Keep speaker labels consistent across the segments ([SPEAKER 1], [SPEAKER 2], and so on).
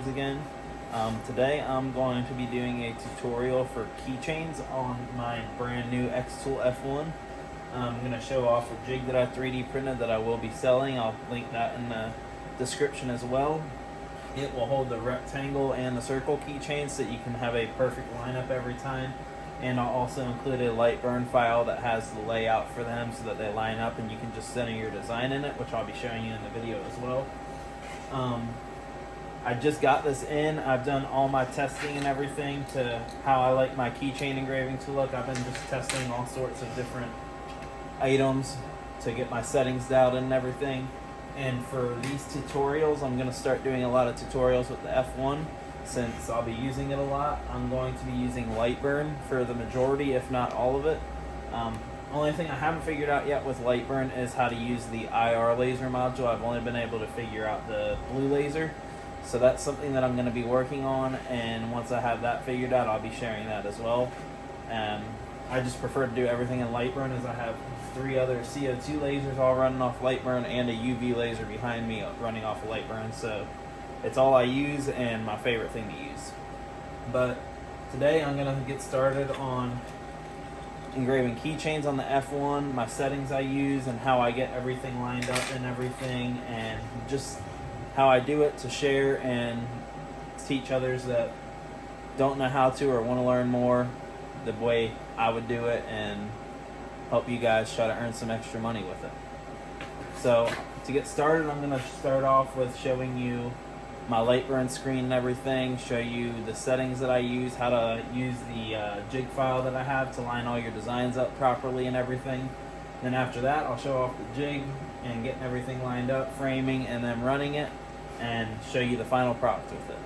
[SPEAKER 1] Jigs again. Today I'm going to be doing a tutorial for keychains on my brand new xTool F1. I'm going to show off a jig that I 3D printed that I will be selling. I'll link that in the description as well. It will hold the rectangle and the circle keychains so that you can have a perfect lineup every time. And I'll also include a light burn file that has the layout for them so that they line up and you can just center your design in it, which I'll be showing you in the video as well. I just got this in. I've done all my testing and everything to how I like my keychain engraving to look. I've been just testing all sorts of different items to get my settings dialed in and everything. And for these tutorials, I'm going to start doing a lot of tutorials with the F1 since I'll be using it a lot. I'm going to be using Lightburn for the majority, if not all of it. Only thing I haven't figured out yet with Lightburn is how to use the IR laser module. I've only been able to figure out the blue laser. So that's something that I'm going to be working on, and once I have that figured out, I'll be sharing that as well. I just prefer to do everything in Lightburn as I have 3 other CO2 lasers all running off Lightburn and a UV laser behind me running off of Lightburn. So it's all I use and my favorite thing to use. But today I'm going to get started on engraving keychains on the F1, my settings I use, and how I get everything lined up and everything, and just how I do it to share and teach others that don't know how to or want to learn more the way I would do it, and help you guys try to earn some extra money with it. So to get started, I'm going to start off with showing you my Lightburn screen and everything, show you the settings that I use, how to use the jig file that I have to line all your designs up properly and everything. Then after that, I'll show off the jig and getting everything lined up, framing, and then running it, and show you the final product with it.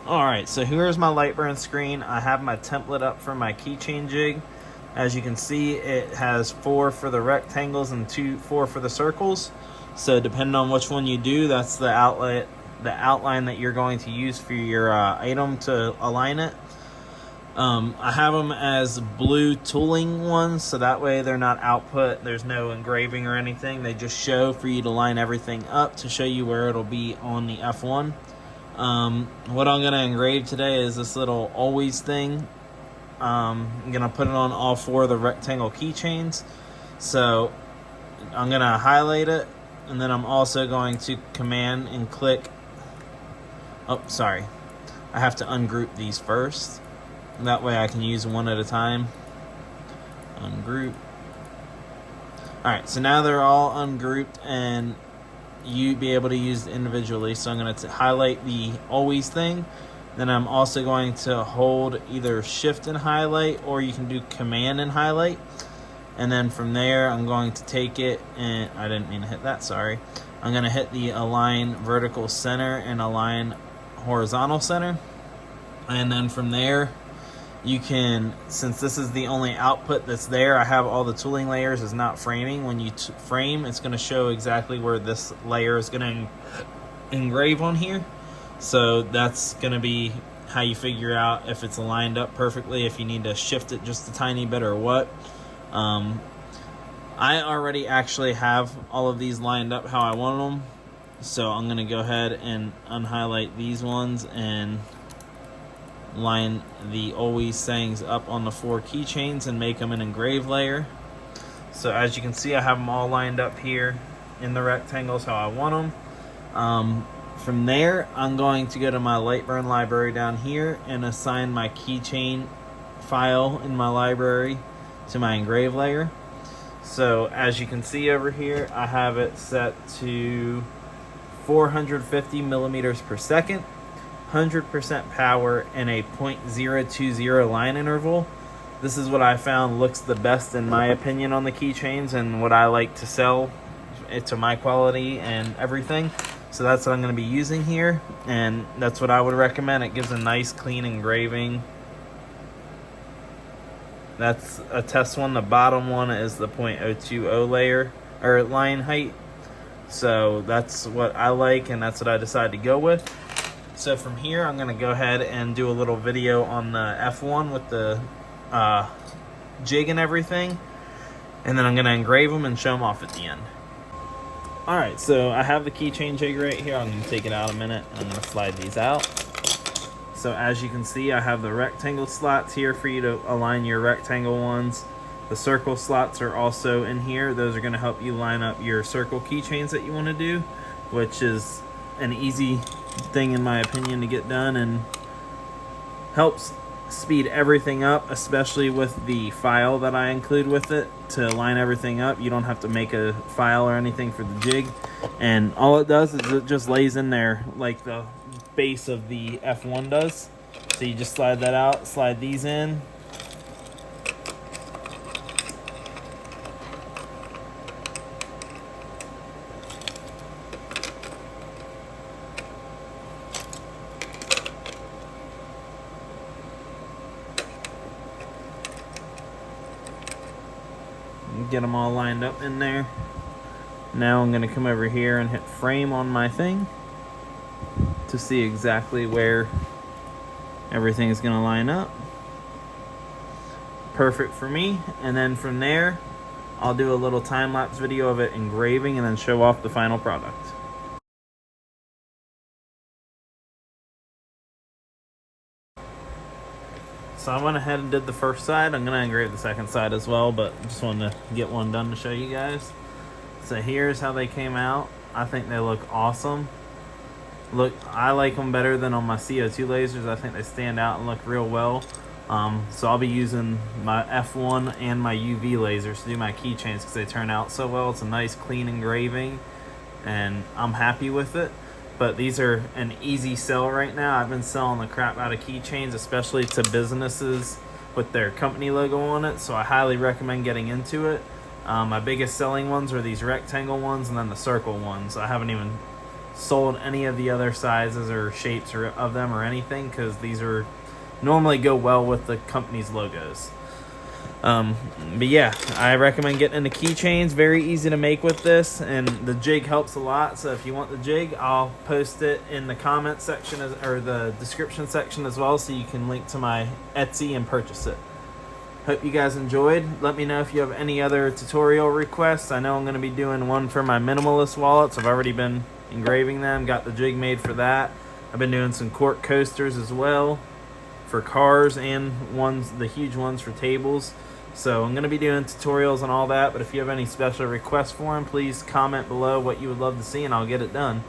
[SPEAKER 1] Alright, so here's my Lightburn screen. I have my template up for my Keychain Jig. As you can see, it has 4 for the rectangles and 4 for the circles. So depending on which one you do, that's the outline that you're going to use for your item to align it. I have them as blue tooling ones, so that way they're not output. There's no engraving or anything. They just show for you to line everything up to show you where it'll be on the F1. What I'm going to engrave today is this little always thing. I'm going to put it on all 4 of the rectangle keychains. So I'm going to highlight it, and then I'm also going to command and click. Oh, sorry. I have to ungroup these first. That way I can use one at a time. Ungroup. Alright, so now they're all ungrouped and you be able to use it individually. So I'm going to highlight the always thing. Then I'm also going to hold either shift and highlight, or you can do command and highlight. And then from there I'm going to take it, and I didn't mean to hit that, sorry. I'm going to hit the align vertical center and align horizontal center. And then from there, you can, since this is the only output that's there, I have all the tooling layers is not framing. When you frame, it's going to show exactly where this layer is going to engrave on here. So that's going to be how you figure out if it's lined up perfectly, if you need to shift it just a tiny bit or what. I already actually have all of these lined up how I want them. So I'm going to go ahead and unhighlight these ones and line the always sayings up on the 4 keychains and make them an engrave layer. So as you can see, I have them all lined up here in the rectangles how I want them. From there, I'm going to go to my Lightburn library down here and assign my keychain file in my library to my engrave layer. So as you can see over here, I have it set to 450 millimeters per second, 100% power, and a 0.020 line interval. This is what I found looks the best in my opinion on the keychains, and what I like to sell it to my quality and everything. So that's what I'm going to be using here, and that's what I would recommend. It gives a nice clean engraving. That's a test one. The bottom one is the 0.020 layer or line height. So that's what I like, and that's what I decided to go with. So from here, I'm going to go ahead and do a little video on the F1 with the jig and everything. And then I'm going to engrave them and show them off at the end. Alright, so I have the keychain jig right here. I'm going to take it out a minute and I'm going to slide these out. So as you can see, I have the rectangle slots here for you to align your rectangle ones. The circle slots are also in here. Those are going to help you line up your circle keychains that you want to do, which is an easy thing in my opinion to get done and helps speed everything up, especially with the file that I include with it to line everything up. You don't have to make a file or anything for the jig, and all it does is it just lays in there like the base of the F1 does. So you just slide that out, slide these in, get them all lined up in there. Now I'm going to come over here and hit frame on my thing to see exactly where everything is going to line up. Perfect for me. And then from there, I'll do a little time-lapse video of it engraving and then show off the final product. So I went ahead and did the first side. I'm going to engrave the second side as well, but just wanted to get one done to show you guys. So here's how they came out. I think they look awesome. Look, I like them better than on my CO2 lasers. I think they stand out and look real well. So I'll be using my F1 and my UV lasers to do my keychains because they turn out so well. It's a nice clean engraving and I'm happy with it. But these are an easy sell right now. I've been selling the crap out of keychains, especially to businesses with their company logo on it. So I highly recommend getting into it. My biggest selling ones are these rectangle ones and then the circle ones. I haven't even sold any of the other sizes or shapes of them or anything because these are normally go well with the company's logos. But yeah, I recommend getting into keychains. Very easy to make with this, and the jig helps a lot. So if you want the jig, I'll post it in the comment section or the description section as well, so you can link to my Etsy and purchase it. Hope you guys enjoyed. Let me know if you have any other tutorial requests. I know I'm going to be doing one for my minimalist wallets. I've already been engraving them, got the jig made for that. I've been doing some cork coasters as well for cars and the huge ones for tables. So I'm going to be doing tutorials on all that, but if you have any special requests for them, please comment below what you would love to see and I'll get it done.